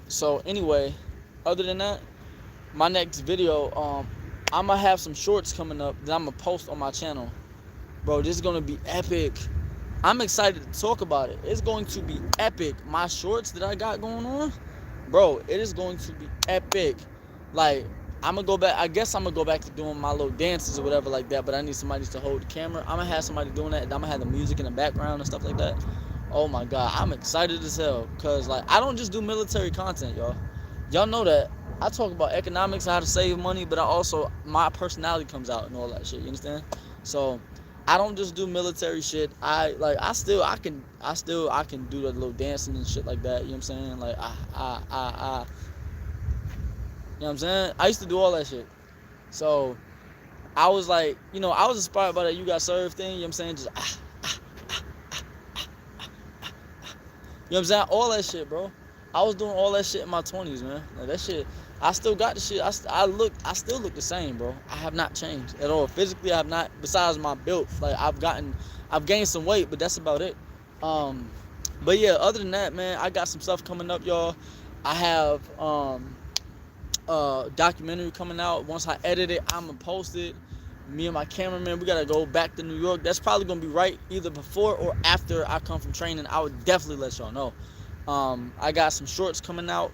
So anyway, other than that, my next video, I'm gonna have some shorts coming up that I'm gonna post on my channel. Bro, this is gonna be epic. I'm excited to talk about it. It's going to be epic. My shorts that I got going on, bro, it is going to be epic. Like, I'm gonna go back. I guess I'm gonna go back to doing my little dances or whatever like that, but I need somebody to hold the camera. I'm gonna have somebody doing that, and I'm gonna have the music in the background and stuff like that. Oh my god, I'm excited as hell. Cause like I don't just do military content, y'all. Y'all know that. I talk about economics, how to save money, but I also my personality comes out and all that shit. You understand? So I don't just do military shit. I can do the little dancing and shit like that. You know what I'm saying? Like you know what I'm saying? I used to do all that shit. So I was like, I was inspired by that You Got Served thing. You know what I'm saying? Just you know what I'm saying? All that shit, bro. I was doing all that shit in my 20s, man. Like that shit, I still got the shit. I still look the same, bro. I have not changed at all. Physically, I have not. Besides my build, like I've gained some weight, but that's about it. But yeah, other than that, man, I got some stuff coming up, y'all. I have documentary coming out. Once I edit it, I'm gonna post it. Me and my cameraman, we gotta go back to New York. That's probably gonna be right either before or after I come from training. I would definitely let y'all know. I got some shorts coming out.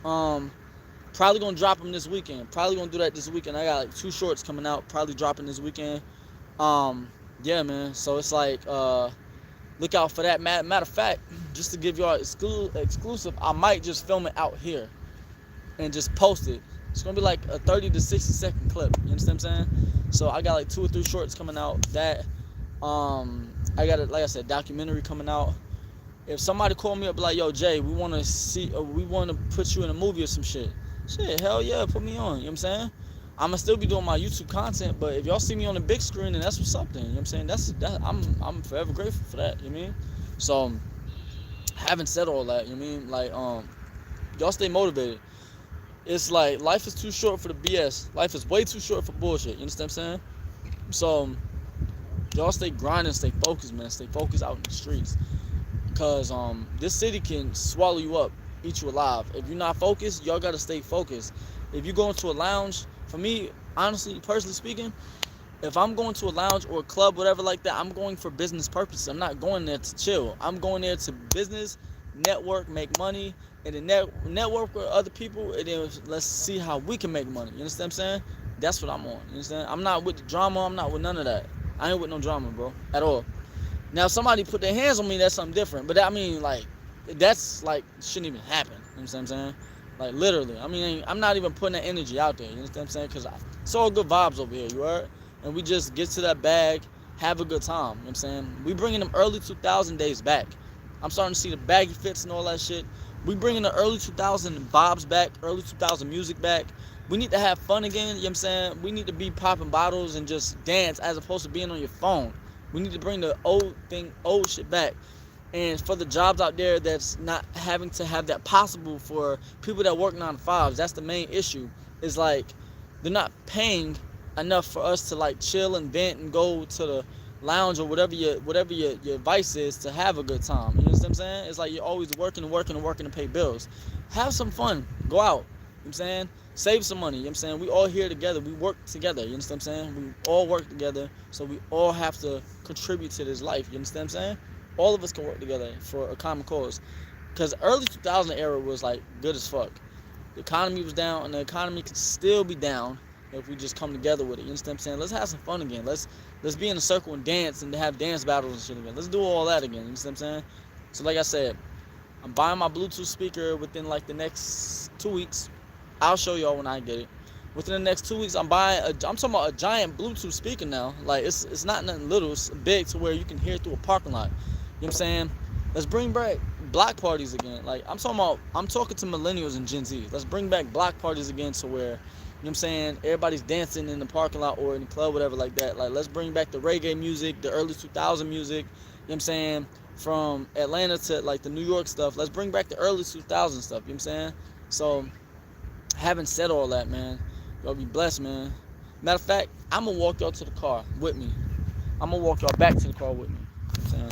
Probably gonna drop them this weekend. Probably gonna do that this weekend. I got like 2 shorts coming out. Probably dropping this weekend. Yeah, man. So it's like, look out for that. Matter of fact, just to give y'all exclusive, I might just film it out here and just post it. It's gonna be like a 30 to 60 second clip. You understand what I'm saying? So I got like 2 or 3 shorts coming out. That I got like I said, documentary coming out. If somebody call me up like, yo, Jay, we want to put you in a movie or some shit. Shit, hell yeah, put me on. You know what I'm saying? I'm gonna still be doing my YouTube content, but if y'all see me on the big screen, then that's what's up then. You know what I'm saying? I'm forever grateful for that. You know what I mean? So having said all that, you know what I mean? Like y'all stay motivated. it's like life is too short for the BS. Life is way too short for bullshit. You understand what I'm saying? So y'all stay grinding, stay focused, man. Stay focused out in the streets. Cause this city can swallow you up, eat you alive. If you're not focused, y'all gotta stay focused. If you go into a lounge, for me, honestly, personally speaking, if I'm going to a lounge or a club, whatever like that, I'm going for business purposes. I'm not going there to chill. I'm going there to business, network, make money, and then network with other people, and then let's see how we can make money. You understand what I'm saying? That's what I'm on. You understand? I'm not with the drama. I'm not with none of that. I ain't with no drama, bro, at all. Now, if somebody put their hands on me, that's something different. But I mean, like, that's like shouldn't even happen. You know what I'm saying? Like, literally. I mean, I'm not even putting that energy out there. You know what I'm saying? Because it's all good vibes over here. You heard? And we just get to that bag, have a good time. You know what I'm saying? We bringing them early 2000 days back. I'm starting to see the baggy fits and all that shit. We bringing the early 2000 vibes back, early 2000 music back. We need to have fun again. You know what I'm saying? We need to be popping bottles and just dance as opposed to being on your phone. We need to bring the old shit back. And for the jobs out there that's not having to have that possible for people that work 9 to 5s, that's the main issue. Is like they're not paying enough for us to like chill and vent and go to the lounge or whatever your vice is to have a good time. You know what I'm saying? It's like you're always working to pay bills. Have some fun. Go out. You know what I'm saying? Save some money. You know what I'm saying? We all here together. We work together. You understand what I'm saying? We all work together. So we all have to contribute to this life. You understand what I'm saying? All of us can work together for a common cause. Because early 2000 era was like good as fuck. The economy was down, and the economy could still be down if we just come together with it. You understand what I'm saying? Let's have some fun again. Let's be in a circle and dance and have dance battles and shit again. Let's do all that again. You understand what I'm saying? So like I said, I'm buying my Bluetooth speaker within like the next 2 weeks. I'll show y'all when I get it. Within the next 2 weeks, I'm talking about a giant Bluetooth speaker now. Like it's not nothing little. It's big to where you can hear it through a parking lot. You know what I'm saying? Let's bring back block parties again. Like I'm talking to millennials and Gen Z. Let's bring back block parties again to where, you know what I'm saying, everybody's dancing in the parking lot or in the club, whatever like that. Like let's bring back the reggae music, the early 2000 music, you know what I'm saying, from Atlanta to like the New York stuff. Let's bring back the early 2000 stuff, you know what I'm saying? So having said all that, man, y'all be blessed, man. Matter of fact, I'm gonna walk y'all to the car with me. I'm gonna walk y'all back to the car with me. You know what I'm saying?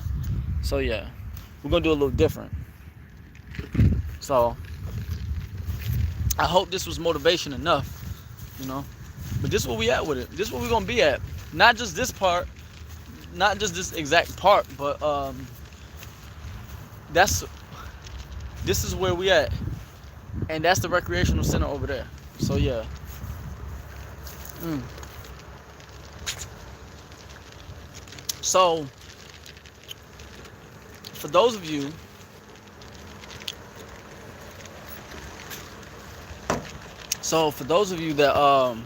So yeah, we're gonna do a little different. So I hope this was motivation enough, you know. But this is where we at with it. This is where we're gonna be at. Not just this part, not just this exact part, but this is where we at. And that's the recreational center over there. So yeah. So for those of you that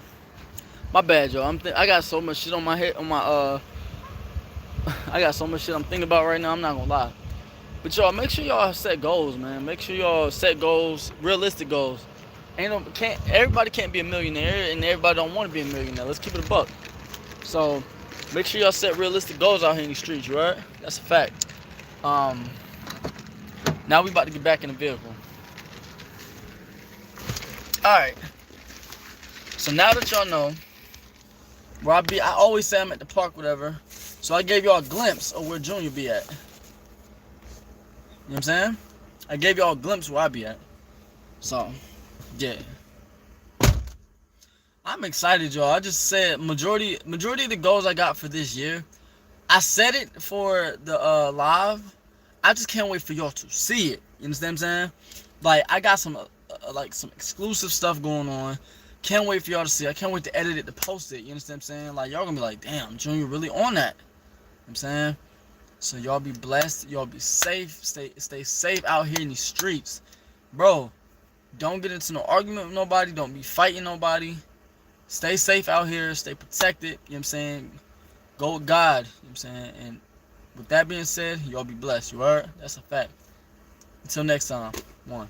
my bad, y'all. I got so much shit on my head, I got so much shit I'm thinking about right now. I'm not gonna lie. But y'all, make sure y'all set goals, man. Make sure y'all set goals, realistic goals. Everybody can't be a millionaire, and everybody don't want to be a millionaire. Let's keep it a buck. So make sure y'all set realistic goals out here in the streets, right? That's a fact. Now we about to get back in the vehicle. Alright. So now that y'all know where I always say I'm at the park, whatever. So I gave y'all a glimpse of where Junior be at. You know what I'm saying? I gave y'all a glimpse where I be at. So, yeah. I'm excited, y'all. I just said majority of the goals I got for this year. I said it for the live. I just can't wait for y'all to see it. You understand what I'm saying? Like I got some some exclusive stuff going on. Can't wait for y'all to see it. I can't wait to edit it, to post it. You understand what I'm saying? Like y'all gonna be like, damn, Junior really on that. You know what I'm saying? So y'all be blessed. Y'all be safe. Stay safe out here in these streets. Bro, don't get into no argument with nobody. Don't be fighting nobody. Stay safe out here. Stay protected. You know what I'm saying? Go with God. You know what I'm saying? And with that being said, y'all be blessed. You heard? That's a fact. Until next time. 1.